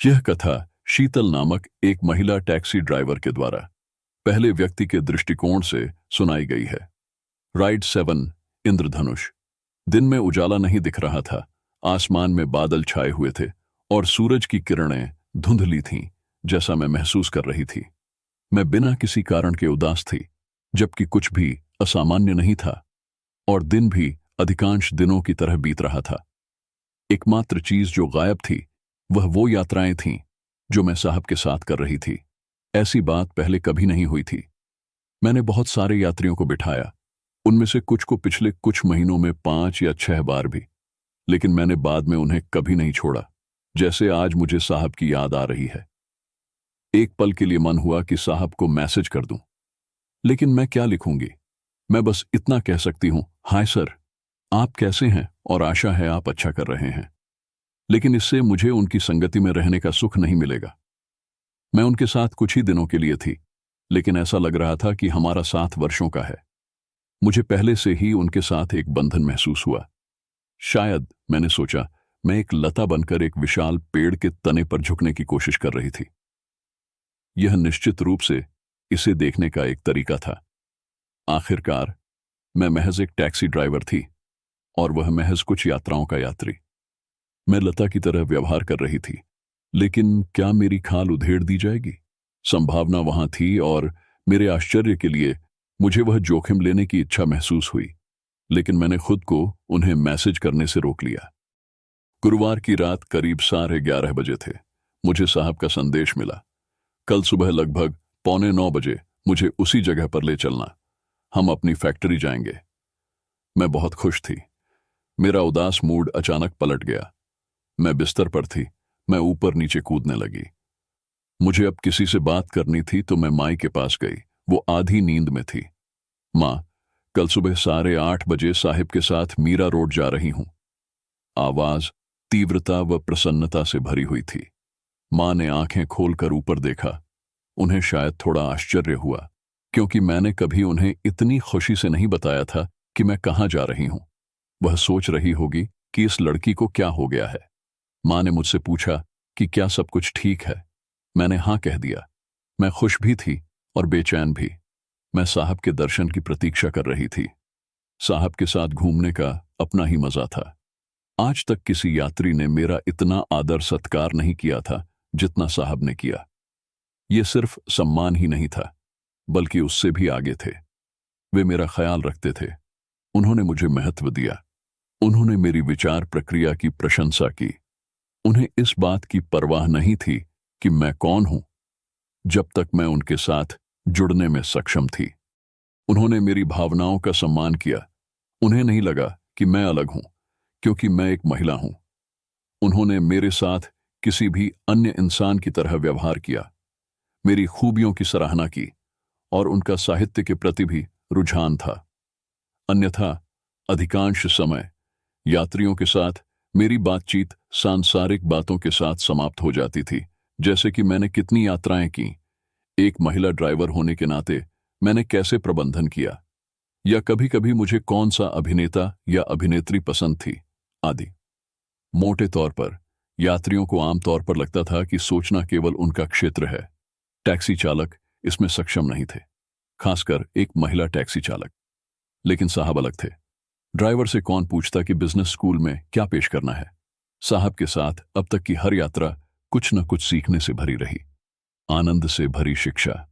यह कथा शीतल नामक एक महिला टैक्सी ड्राइवर के द्वारा पहले व्यक्ति के दृष्टिकोण से सुनाई गई है। राइड 7 इंद्रधनुष। दिन में उजाला नहीं दिख रहा था, आसमान में बादल छाए हुए थे और सूरज की किरणें धुंधली थीं, जैसा मैं महसूस कर रही थी। मैं बिना किसी कारण के उदास थी, जबकि कुछ भी असामान्य नहीं था और दिन भी अधिकांश दिनों की तरह बीत रहा था। एकमात्र चीज जो गायब थी वह वो यात्राएं थीं जो मैं साहब के साथ कर रही थी। ऐसी बात पहले कभी नहीं हुई थी। मैंने बहुत सारे यात्रियों को बिठाया, उनमें से कुछ को पिछले कुछ महीनों में 5 या 6 बार भी, लेकिन मैंने बाद में उन्हें कभी नहीं छोड़ा, जैसे आज मुझे साहब की याद आ रही है। एक पल के लिए मन हुआ कि साहब को मैसेज कर दूं, लेकिन मैं क्या लिखूंगी। मैं बस इतना कह सकती हूं, हाय सर, आप कैसे हैं और आशा है आप अच्छा कर रहे हैं। लेकिन इससे मुझे उनकी संगति में रहने का सुख नहीं मिलेगा। मैं उनके साथ कुछ ही दिनों के लिए थी, लेकिन ऐसा लग रहा था कि हमारा साथ वर्षों का है। मुझे पहले से ही उनके साथ एक बंधन महसूस हुआ। शायद, मैंने सोचा, मैं एक लता बनकर एक विशाल पेड़ के तने पर झुकने की कोशिश कर रही थी। यह निश्चित रूप से इसे देखने का एक तरीका था। आखिरकार मैं महज एक टैक्सी ड्राइवर थी और वह महज कुछ यात्राओं का यात्री। मैं लता की तरह व्यवहार कर रही थी, लेकिन क्या मेरी खाल उधेड़ दी जाएगी? संभावना वहां थी और मेरे आश्चर्य के लिए मुझे वह जोखिम लेने की इच्छा महसूस हुई, लेकिन मैंने खुद को उन्हें मैसेज करने से रोक लिया। गुरुवार की रात करीब 11:30 बजे थे। मुझे साहब का संदेश मिला। कल सुबह लगभग 8:45 बजे मुझे उसी जगह पर ले चलना। हम अपनी फैक्ट्री जाएंगे। मैं बहुत खुश थी। मेरा उदास मूड अचानक पलट गया। मैं बिस्तर पर थी। मैं ऊपर नीचे कूदने लगी। मुझे अब किसी से बात करनी थी तो मैं माई के पास गई। वो आधी नींद में थी। माँ, कल सुबह 8:30 बजे साहिब के साथ मीरा रोड जा रही हूं। आवाज तीव्रता व प्रसन्नता से भरी हुई थी। माँ ने आंखें खोलकर ऊपर देखा। उन्हें शायद थोड़ा आश्चर्य हुआ, क्योंकि मैंने कभी उन्हें इतनी खुशी से नहीं बताया था कि मैं कहाँ जा रही हूं। वह सोच रही होगी कि इस लड़की को क्या हो गया है। माँ ने मुझसे पूछा कि क्या सब कुछ ठीक है। मैंने हाँ कह दिया। मैं खुश भी थी और बेचैन भी। मैं साहब के दर्शन की प्रतीक्षा कर रही थी। साहब के साथ घूमने का अपना ही मजा था। आज तक किसी यात्री ने मेरा इतना आदर सत्कार नहीं किया था जितना साहब ने किया। ये सिर्फ सम्मान ही नहीं था, बल्कि उससे भी आगे थे। वे मेरा ख्याल रखते थे। उन्होंने मुझे महत्व दिया। उन्होंने मेरी विचार प्रक्रिया की प्रशंसा की। उन्हें इस बात की परवाह नहीं थी कि मैं कौन हूं, जब तक मैं उनके साथ जुड़ने में सक्षम थी। उन्होंने मेरी भावनाओं का सम्मान किया। उन्हें नहीं लगा कि मैं अलग हूं, क्योंकि मैं एक महिला हूं। उन्होंने मेरे साथ किसी भी अन्य इंसान की तरह व्यवहार किया, मेरी खूबियों की सराहना की और उनका साहित्य के प्रति भी रुझान था। अन्यथा अधिकांश समय यात्रियों के साथ मेरी बातचीत सांसारिक बातों के साथ समाप्त हो जाती थी, जैसे कि मैंने कितनी यात्राएं की, एक महिला ड्राइवर होने के नाते मैंने कैसे प्रबंधन किया, या कभी-कभी मुझे कौन सा अभिनेता या अभिनेत्री पसंद थी, आदि। मोटे तौर पर यात्रियों को आमतौर पर लगता था कि सोचना केवल उनका क्षेत्र है। टैक्सी चालक इसमें सक्षम नहीं थे, खासकर एक महिला टैक्सी चालक। लेकिन साहब अलग थे। ड्राइवर से कौन पूछता कि बिजनेस स्कूल में क्या पेश करना है। साहब के साथ अब तक की हर यात्रा कुछ न कुछ सीखने से भरी रही, आनंद से भरी शिक्षा।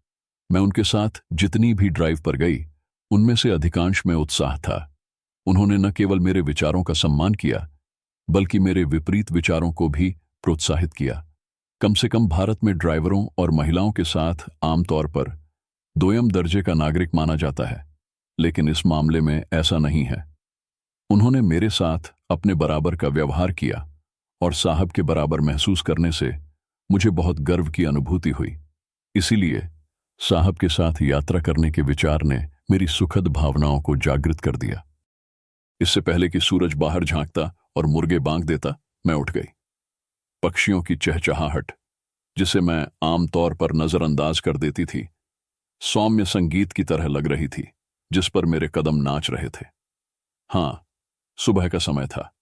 मैं उनके साथ जितनी भी ड्राइव पर गई, उनमें से अधिकांश में उत्साह था। उन्होंने न केवल मेरे विचारों का सम्मान किया, बल्कि मेरे विपरीत विचारों को भी प्रोत्साहित किया। कम से कम भारत में ड्राइवरों और महिलाओं के साथ आमतौर पर दोयम दर्जे का नागरिक माना जाता है, लेकिन इस मामले में ऐसा नहीं है। उन्होंने मेरे साथ अपने बराबर का व्यवहार किया और साहब के बराबर महसूस करने से मुझे बहुत गर्व की अनुभूति हुई। इसीलिए साहब के साथ यात्रा करने के विचार ने मेरी सुखद भावनाओं को जागृत कर दिया। इससे पहले कि सूरज बाहर झांकता और मुर्गे बांग देता, मैं उठ गई। पक्षियों की चहचहाहट, जिसे मैं आमतौर पर नजरअंदाज कर देती थी, सौम्य संगीत की तरह लग रही थी, जिस पर मेरे कदम नाच रहे थे। हाँ, सुबह का समय था।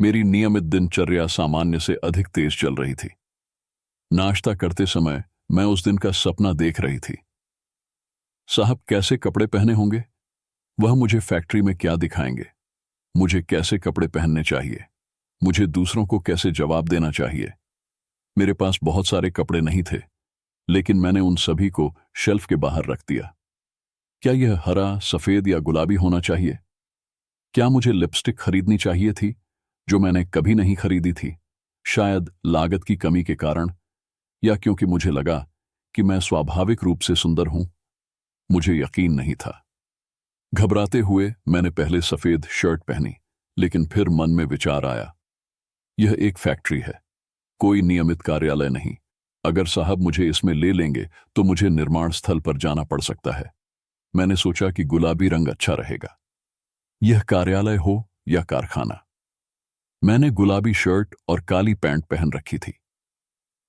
मेरी नियमित दिनचर्या सामान्य से अधिक तेज चल रही थी। नाश्ता करते समय मैं उस दिन का सपना देख रही थी। साहब कैसे कपड़े पहने होंगे, वह मुझे फैक्ट्री में क्या दिखाएंगे, मुझे कैसे कपड़े पहनने चाहिए, मुझे दूसरों को कैसे जवाब देना चाहिए। मेरे पास बहुत सारे कपड़े नहीं थे, लेकिन मैंने उन सभी को शेल्फ के बाहर रख दिया। क्या यह हरा, सफेद या गुलाबी होना चाहिए? क्या मुझे लिपस्टिक खरीदनी चाहिए थी, जो मैंने कभी नहीं खरीदी थी, शायद लागत की कमी के कारण, या क्योंकि मुझे लगा कि मैं स्वाभाविक रूप से सुंदर हूं? मुझे यकीन नहीं था। घबराते हुए मैंने पहले सफेद शर्ट पहनी, लेकिन फिर मन में विचार आया, यह एक फैक्ट्री है, कोई नियमित कार्यालय नहीं। अगर साहब मुझे इसमें ले लेंगे तो मुझे निर्माण स्थल पर जाना पड़ सकता है। मैंने सोचा कि गुलाबी रंग अच्छा रहेगा। यह कार्यालय हो या कारखाना। मैंने गुलाबी शर्ट और काली पैंट पहन रखी थी।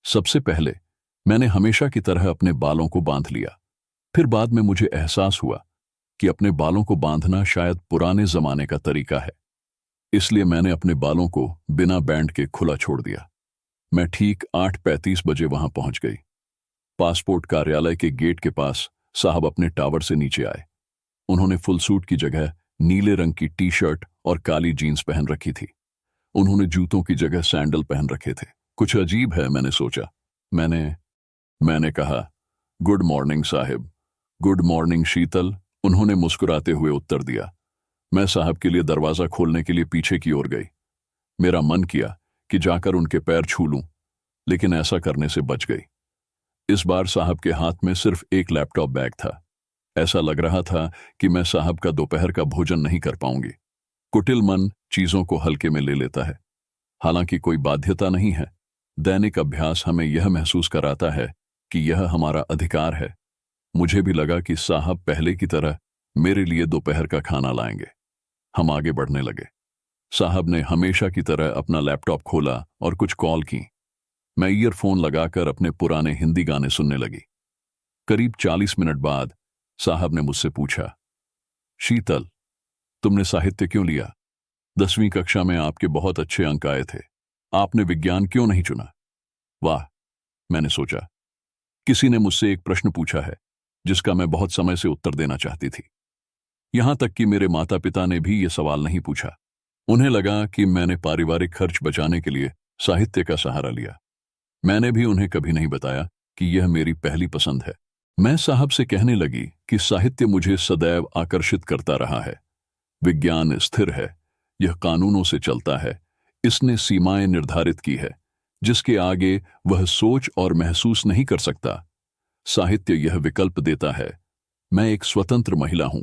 सबसे पहले मैंने हमेशा की तरह अपने बालों को बांध लिया। फिर बाद में मुझे एहसास हुआ कि अपने बालों को बांधना शायद पुराने जमाने का तरीका है, इसलिए मैंने अपने बालों को बिना बैंड के खुला छोड़ दिया। मैं ठीक 8:35 बजे वहां पहुंच गई। पासपोर्ट कार्यालय के गेट के पास साहब अपने टावर से नीचे आए। उन्होंने फुल सूट की जगह नीले रंग की टी शर्ट और काली जीन्स पहन रखी थी। उन्होंने जूतों की जगह सैंडल पहन रखे थे। कुछ अजीब है, मैंने सोचा। मैंने कहा, गुड मॉर्निंग साहिब। गुड मॉर्निंग शीतल, उन्होंने मुस्कुराते हुए उत्तर दिया। मैं साहब के लिए दरवाजा खोलने के लिए पीछे की ओर गई। मेरा मन किया कि जाकर उनके पैर छू लूं, लेकिन ऐसा करने से बच गई। इस बार साहब के हाथ में सिर्फ एक लैपटॉप बैग था। ऐसा लग रहा था कि मैं साहब का दोपहर का भोजन नहीं कर पाऊंगी। कुटिल मन चीजों को हल्के में ले लेता है। हालांकि कोई बाध्यता नहीं है, दैनिक अभ्यास हमें यह महसूस कराता है कि यह हमारा अधिकार है। मुझे भी लगा कि साहब पहले की तरह मेरे लिए दोपहर का खाना लाएंगे। हम आगे बढ़ने लगे। साहब ने हमेशा की तरह अपना लैपटॉप खोला और कुछ कॉल की। मैं ईयरफोन लगाकर अपने पुराने हिंदी गाने सुनने लगी। करीब 40 मिनट बाद साहब ने मुझसे पूछा, शीतल, तुमने साहित्य क्यों लिया? 10वीं कक्षा में आपके बहुत अच्छे अंक आए थे। आपने विज्ञान क्यों नहीं चुना? वाह, मैंने सोचा, किसी ने मुझसे एक प्रश्न पूछा है जिसका मैं बहुत समय से उत्तर देना चाहती थी। यहां तक कि मेरे माता पिता ने भी यह सवाल नहीं पूछा। उन्हें लगा कि मैंने पारिवारिक खर्च बचाने के लिए साहित्य का सहारा लिया। मैंने भी उन्हें कभी नहीं बताया कि यह मेरी पहली पसंद है। मैं साहब से कहने लगी कि साहित्य मुझे सदैव आकर्षित करता रहा है। विज्ञान स्थिर है, यह कानूनों से चलता है, इसने सीमाएं निर्धारित की है जिसके आगे वह सोच और महसूस नहीं कर सकता। साहित्य यह विकल्प देता है। मैं एक स्वतंत्र महिला हूं।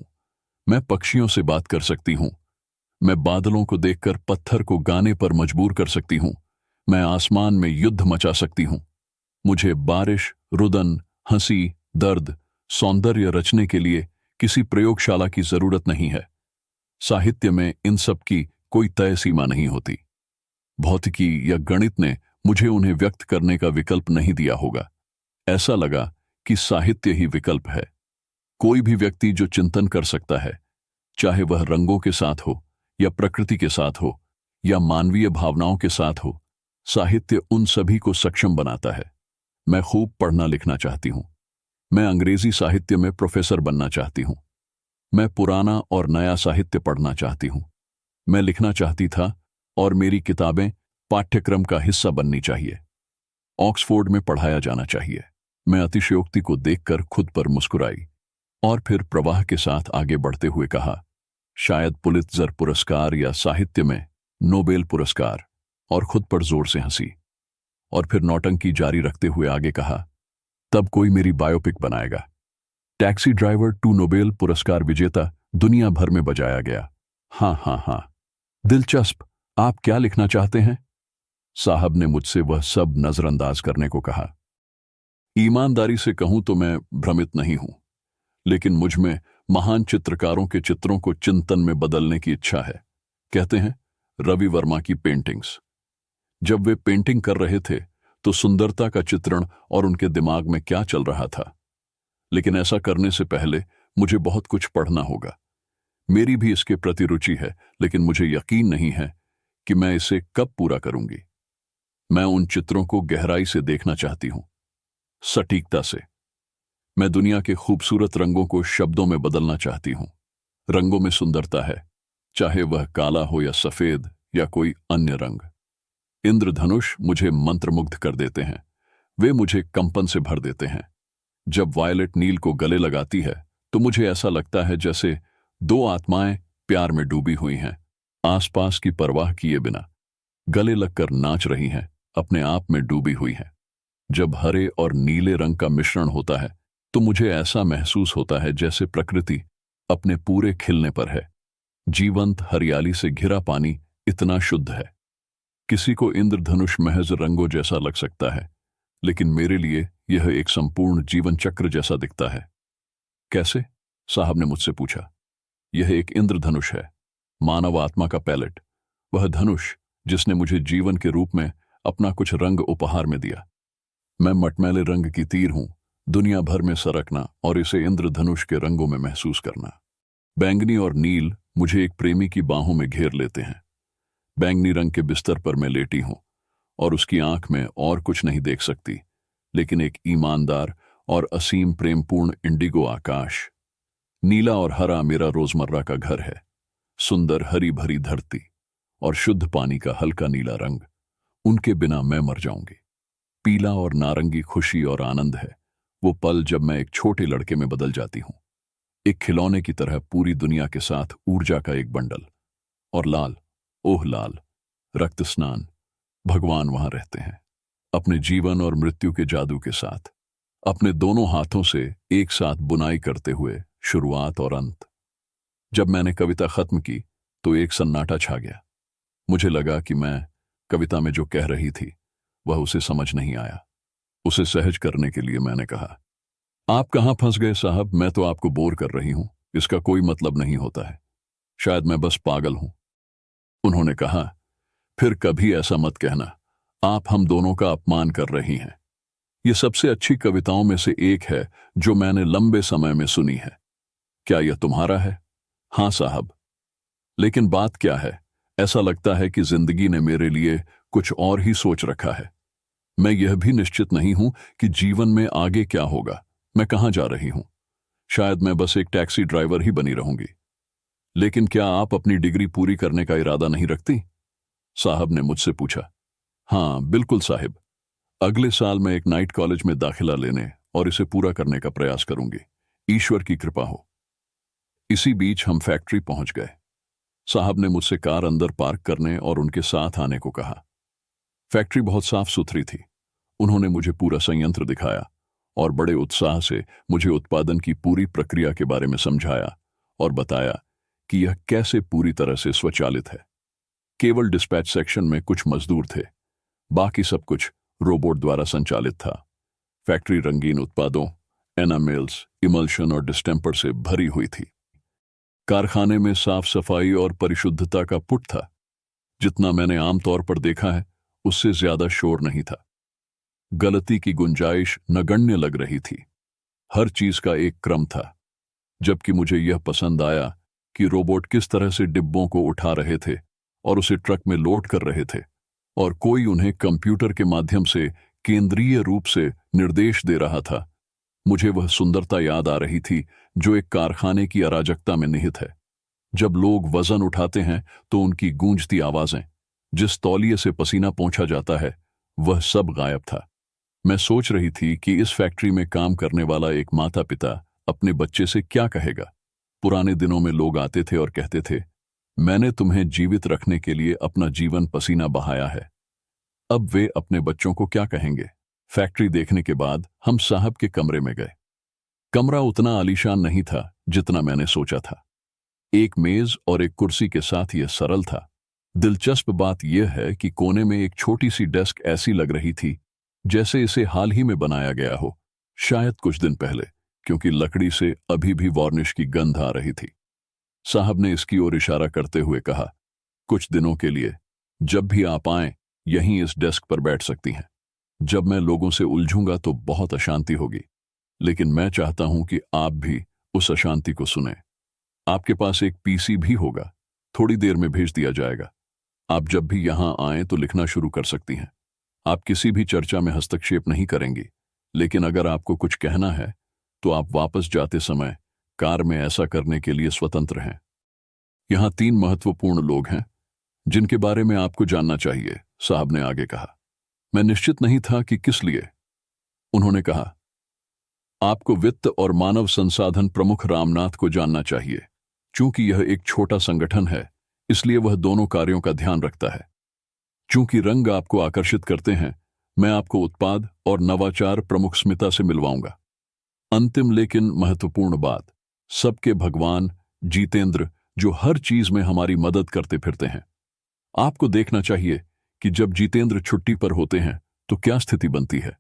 मैं पक्षियों से बात कर सकती हूं। मैं बादलों को देखकर पत्थर को गाने पर मजबूर कर सकती हूं। मैं आसमान में युद्ध मचा सकती हूं। मुझे बारिश, रुदन, हंसी, दर्द, सौंदर्य रचने के लिए किसी प्रयोगशाला की जरूरत नहीं है। साहित्य में इन सब की कोई तय सीमा नहीं होती। भौतिकी या गणित ने मुझे उन्हें व्यक्त करने का विकल्प नहीं दिया होगा। ऐसा लगा कि साहित्य ही विकल्प है। कोई भी व्यक्ति जो चिंतन कर सकता है, चाहे वह रंगों के साथ हो या प्रकृति के साथ हो या मानवीय भावनाओं के साथ हो, साहित्य उन सभी को सक्षम बनाता है। मैं खूब पढ़ना लिखना चाहती हूं। मैं अंग्रेजी साहित्य में प्रोफेसर बनना चाहती हूं। मैं पुराना और नया साहित्य पढ़ना चाहती हूं। मैं लिखना चाहती था और मेरी किताबें पाठ्यक्रम का हिस्सा बननी चाहिए। ऑक्सफोर्ड में पढ़ाया जाना चाहिए। मैं अतिशयोक्ति को देखकर खुद पर मुस्कुराई और फिर प्रवाह के साथ आगे बढ़ते हुए कहा, शायद पुलित्जर पुरस्कार या साहित्य में नोबेल पुरस्कार, और खुद पर जोर से हंसी। और फिर नौटंकी जारी रखते हुए आगे कहा, तब कोई मेरी बायोपिक बनाएगा। टैक्सी ड्राइवर 2 नोबेल पुरस्कार विजेता दुनिया भर में बजाया गया। हाँ, दिलचस्प। आप क्या लिखना चाहते हैं? साहब ने मुझसे वह सब नजरअंदाज करने को कहा। ईमानदारी से कहूं तो मैं भ्रमित नहीं हूं, लेकिन मुझ में महान चित्रकारों के चित्रों को चिंतन में बदलने की इच्छा है। कहते हैं रवि वर्मा की पेंटिंग्स। जब वे पेंटिंग कर रहे थे तो सुंदरता का चित्रण और उनके दिमाग में क्या चल रहा था। लेकिन ऐसा करने से पहले मुझे बहुत कुछ पढ़ना होगा। मेरी भी इसके प्रति रुचि है, लेकिन मुझे यकीन नहीं है कि मैं इसे कब पूरा करूंगी। मैं उन चित्रों को गहराई से देखना चाहती हूं, सटीकता से। मैं दुनिया के खूबसूरत रंगों को शब्दों में बदलना चाहती हूं। रंगों में सुंदरता है, चाहे वह काला हो या सफेद या कोई अन्य रंग। इंद्रधनुष मुझे मंत्रमुग्ध कर देते हैं, वे मुझे कंपन से भर देते हैं। जब वायलेट नील को गले लगाती है तो मुझे ऐसा लगता है जैसे दो आत्माएं प्यार में डूबी हुई हैं, आसपास की परवाह किए बिना गले लगकर नाच रही हैं, अपने आप में डूबी हुई हैं। जब हरे और नीले रंग का मिश्रण होता है तो मुझे ऐसा महसूस होता है जैसे प्रकृति अपने पूरे खिलने पर है। जीवंत हरियाली से घिरा पानी इतना शुद्ध है। किसी को इंद्रधनुष महज रंगों जैसा लग सकता है, लेकिन मेरे लिए यह एक संपूर्ण जीवन चक्र जैसा दिखता है। कैसे? साहब ने मुझसे पूछा। यह एक इंद्रधनुष है, मानव आत्मा का पैलेट, वह धनुष जिसने मुझे जीवन के रूप में अपना कुछ रंग उपहार में दिया। मैं मटमैले रंग की तीर हूं, दुनिया भर में सरकना और इसे इंद्रधनुष के रंगों में महसूस करना। बैंगनी और नील मुझे एक प्रेमी की बाहों में घेर लेते हैं। बैंगनी रंग के बिस्तर पर मैं लेटी हूं और उसकी आंख में और कुछ नहीं देख सकती, लेकिन एक ईमानदार और असीम प्रेमपूर्ण इंडिगो आकाश। नीला और हरा मेरा रोजमर्रा का घर है, सुंदर हरी भरी धरती और शुद्ध पानी का हल्का नीला रंग। उनके बिना मैं मर जाऊंगी। पीला और नारंगी खुशी और आनंद है, वो पल जब मैं एक छोटे लड़के में बदल जाती हूं, एक खिलौने की तरह पूरी दुनिया के साथ ऊर्जा का एक बंडल। और लाल, ओह लाल, रक्त स्नान, भगवान वहां रहते हैं, अपने जीवन और मृत्यु के जादू के साथ, अपने दोनों हाथों से एक साथ बुनाई करते हुए शुरुआत और अंत। जब मैंने कविता खत्म की तो एक सन्नाटा छा गया। मुझे लगा कि मैं कविता में जो कह रही थी वह उसे समझ नहीं आया। उसे सहज करने के लिए मैंने कहा, आप कहां फंस गए साहब, मैं तो आपको बोर कर रही हूं, इसका कोई मतलब नहीं होता है, शायद मैं बस पागल हूं। उन्होंने कहा, फिर कभी ऐसा मत कहना, आप हम दोनों का अपमान कर रही हैं। यह सबसे अच्छी कविताओं में से एक है जो मैंने लंबे समय में सुनी है। क्या यह तुम्हारा है? हां साहब। लेकिन बात क्या है, ऐसा लगता है कि जिंदगी ने मेरे लिए कुछ और ही सोच रखा है। मैं यह भी निश्चित नहीं हूं कि जीवन में आगे क्या होगा, मैं कहां जा रही हूं। शायद मैं बस एक टैक्सी ड्राइवर ही बनी रहूंगी। लेकिन क्या आप अपनी डिग्री पूरी करने का इरादा नहीं रखती? साहब ने मुझसे पूछा। हां बिल्कुल साहिब, अगले साल मैं एक नाइट कॉलेज में दाखिला लेने और इसे पूरा करने का प्रयास करूंगी, ईश्वर की कृपा हो। इसी बीच हम फैक्ट्री पहुंच गए। साहब ने मुझसे कार अंदर पार्क करने और उनके साथ आने को कहा। फैक्ट्री बहुत साफ सुथरी थी। उन्होंने मुझे पूरा संयंत्र दिखाया और बड़े उत्साह से मुझे उत्पादन की पूरी प्रक्रिया के बारे में समझाया और बताया कि यह कैसे पूरी तरह से स्वचालित है। केवल डिस्पैच सेक्शन में कुछ मजदूर थे, बाकी सब कुछ रोबोट द्वारा संचालित था। फैक्ट्री रंगीन उत्पादों, एनामेल्स, इमल्शन और डिस्टेम्पर से भरी हुई थी। कारखाने में साफ सफाई और परिशुद्धता का पुट था। जितना मैंने आमतौर पर देखा है उससे ज्यादा शोर नहीं था। गलती की गुंजाइश नगण्य लग रही थी। हर चीज का एक क्रम था। जबकि मुझे यह पसंद आया कि रोबोट किस तरह से डिब्बों को उठा रहे थे और उसे ट्रक में लोड कर रहे थे, और कोई उन्हें कंप्यूटर के माध्यम से केंद्रीय रूप से निर्देश दे रहा था। मुझे वह सुंदरता याद आ रही थी जो एक कारखाने की अराजकता में निहित है। जब लोग वजन उठाते हैं तो उनकी गूंजती आवाजें, जिस तौलिए से पसीना पोंछा जाता है, वह सब गायब था। मैं सोच रही थी कि इस फैक्ट्री में काम करने वाला एक माता पिता अपने बच्चे से क्या कहेगा। पुराने दिनों में लोग आते थे और कहते थे, मैंने तुम्हें जीवित रखने के लिए अपना जीवन पसीना बहाया है। अब वे अपने बच्चों को क्या कहेंगे? फैक्ट्री देखने के बाद हम साहब के कमरे में गए। कमरा उतना आलीशान नहीं था जितना मैंने सोचा था। एक मेज और एक कुर्सी के साथ यह सरल था। दिलचस्प बात यह है कि कोने में एक छोटी सी डेस्क ऐसी लग रही थी जैसे इसे हाल ही में बनाया गया हो, शायद कुछ दिन पहले, क्योंकि लकड़ी से अभी भी वार्निश की गंध आ रही थी। साहब ने इसकी ओर इशारा करते हुए कहा, कुछ दिनों के लिए जब भी आप आएं यहीं इस डेस्क पर बैठ सकती हैं। जब मैं लोगों से उलझूंगा तो बहुत अशांति होगी, लेकिन मैं चाहता हूं कि आप भी उस अशांति को सुने। आपके पास एक पीसी भी होगा, थोड़ी देर में भेज दिया जाएगा। आप जब भी यहां आएं तो लिखना शुरू कर सकती हैं। आप किसी भी चर्चा में हस्तक्षेप नहीं करेंगी, लेकिन अगर आपको कुछ कहना है तो आप वापस जाते समय कार में ऐसा करने के लिए स्वतंत्र हैं। यहां 3 महत्वपूर्ण लोग हैं जिनके बारे में आपको जानना चाहिए, साहब ने आगे कहा। मैं निश्चित नहीं था कि किस लिए। उन्होंने कहा, आपको वित्त और मानव संसाधन प्रमुख रामनाथ को जानना चाहिए। चूंकि यह एक छोटा संगठन है, इसलिए वह दोनों कार्यों का ध्यान रखता है। चूंकि रंग आपको आकर्षित करते हैं, मैं आपको उत्पाद और नवाचार प्रमुख स्मिता से मिलवाऊंगा। अंतिम लेकिन महत्वपूर्ण बात, सबके भगवान जितेंद्र, जो हर चीज में हमारी मदद करते फिरते हैं। आपको देखना चाहिए कि जब जितेंद्र छुट्टी पर होते हैं तो क्या स्थिति बनती है।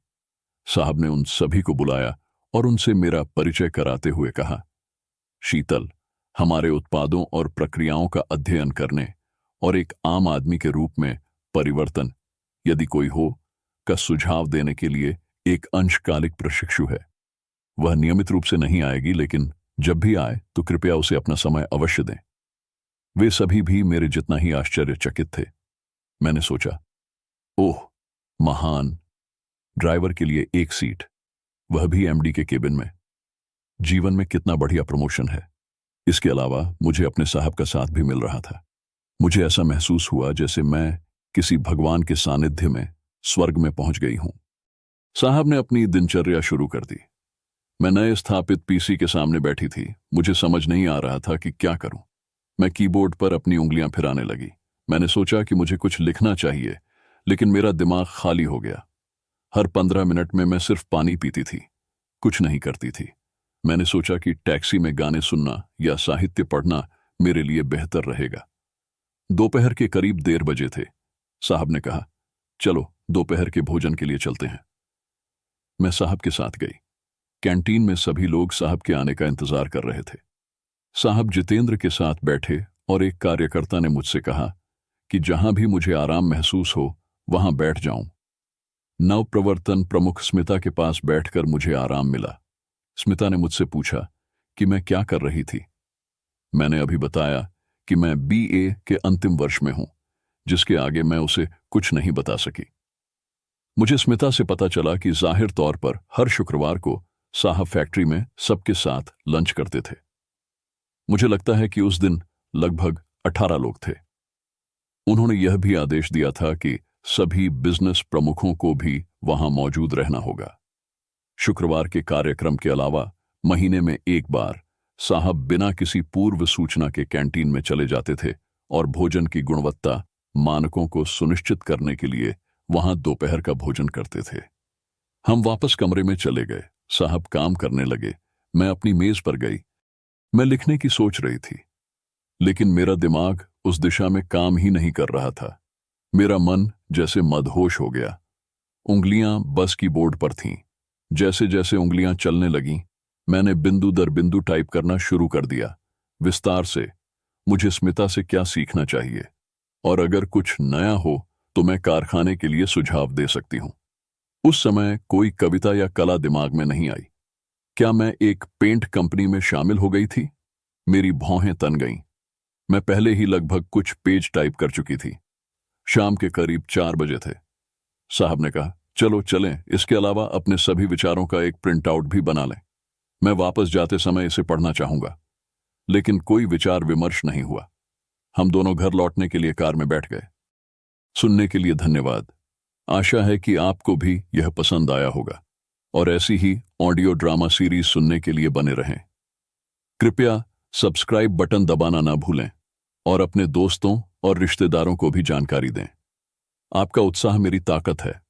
साहब ने उन सभी को बुलाया और उनसे मेरा परिचय कराते हुए कहा, शीतल, हमारे उत्पादों और प्रक्रियाओं का अध्ययन करने और एक आम आदमी के रूप में परिवर्तन, यदि कोई हो, का सुझाव देने के लिए एक अंशकालिक प्रशिक्षु है। वह नियमित रूप से नहीं आएगी, लेकिन जब भी आए तो कृपया उसे अपना समय अवश्य दें। वे सभी भी मेरे जितना ही आश्चर्यचकित थे। मैंने सोचा, ओह महान, ड्राइवर के लिए एक सीट, वह भी एमडी के केबिन में। जीवन में कितना बढ़िया प्रमोशन है। इसके अलावा मुझे अपने साहब का साथ भी मिल रहा था। मुझे ऐसा महसूस हुआ जैसे मैं किसी भगवान के सानिध्य में स्वर्ग में पहुंच गई हूं। साहब ने अपनी दिनचर्या शुरू कर दी। मैं नए स्थापित पीसी के सामने बैठी थी। मुझे समझ नहीं आ रहा था कि क्या करूं। मैं कीबोर्ड पर अपनी उंगलियां फिराने लगी। मैंने सोचा कि मुझे कुछ लिखना चाहिए, लेकिन मेरा दिमाग खाली हो गया। हर 15 मिनट में मैं सिर्फ पानी पीती थी, कुछ नहीं करती थी। मैंने सोचा कि टैक्सी में गाने सुनना या साहित्य पढ़ना मेरे लिए बेहतर रहेगा। दोपहर के करीब 1:30 बजे थे। साहब ने कहा, चलो दोपहर के भोजन के लिए चलते हैं। मैं साहब के साथ गई। कैंटीन में सभी लोग साहब के आने का इंतजार कर रहे थे। साहब जितेंद्र के साथ बैठे और एक कार्यकर्ता ने मुझसे कहा कि जहां भी मुझे आराम महसूस हो वहां बैठ जाऊं। नवप्रवर्तन प्रमुख स्मिता के पास बैठकर मुझे आराम मिला। स्मिता ने मुझसे पूछा कि मैं क्या कर रही थी। मैंने अभी बताया कि मैं बीए के अंतिम वर्ष में हूं, जिसके आगे मैं उसे कुछ नहीं बता सकी। मुझे स्मिता से पता चला कि जाहिर तौर पर हर शुक्रवार को साहब फैक्ट्री में सबके साथ लंच करते थे। मुझे लगता है कि उस दिन लगभग 18 लोग थे। उन्होंने यह भी आदेश दिया था कि सभी बिजनेस प्रमुखों को भी वहां मौजूद रहना होगा। शुक्रवार के कार्यक्रम के अलावा महीने में एक बार साहब बिना किसी पूर्व सूचना के कैंटीन में चले जाते थे और भोजन की गुणवत्ता मानकों को सुनिश्चित करने के लिए वहां दोपहर का भोजन करते थे। हम वापस कमरे में चले गए। साहब काम करने लगे। मैं अपनी मेज पर गई। मैं लिखने की सोच रही थी, लेकिन मेरा दिमाग उस दिशा में काम ही नहीं कर रहा था। मेरा मन जैसे मदहोश हो गया। उंगलियां बस की बोर्ड पर थीं। जैसे जैसे उंगलियां चलने लगीं, मैंने बिंदु दर बिंदु टाइप करना शुरू कर दिया, विस्तार से। मुझे स्मिता से क्या सीखना चाहिए, और अगर कुछ नया हो तो मैं कारखाने के लिए सुझाव दे सकती हूं। उस समय कोई कविता या कला दिमाग में नहीं आई। क्या मैं एक पेंट कंपनी में शामिल हो गई थी? मेरी भौहें तन गईं। मैं पहले ही लगभग कुछ पेज टाइप कर चुकी थी। शाम के करीब 4 बजे थे। साहब ने कहा, चलो चलें, इसके अलावा अपने सभी विचारों का एक प्रिंट आउट भी बना लें। मैं वापस जाते समय इसे पढ़ना चाहूंगा। लेकिन कोई विचार विमर्श नहीं हुआ। हम दोनों घर लौटने के लिए कार में बैठ गए। सुनने के लिए धन्यवाद। आशा है कि आपको भी यह पसंद आया होगा और ऐसी ही ऑडियो ड्रामा सीरीज सुनने के लिए बने रहें। कृपया सब्सक्राइब बटन दबाना ना भूलें और अपने दोस्तों और रिश्तेदारों को भी जानकारी दें। आपका उत्साह मेरी ताकत है।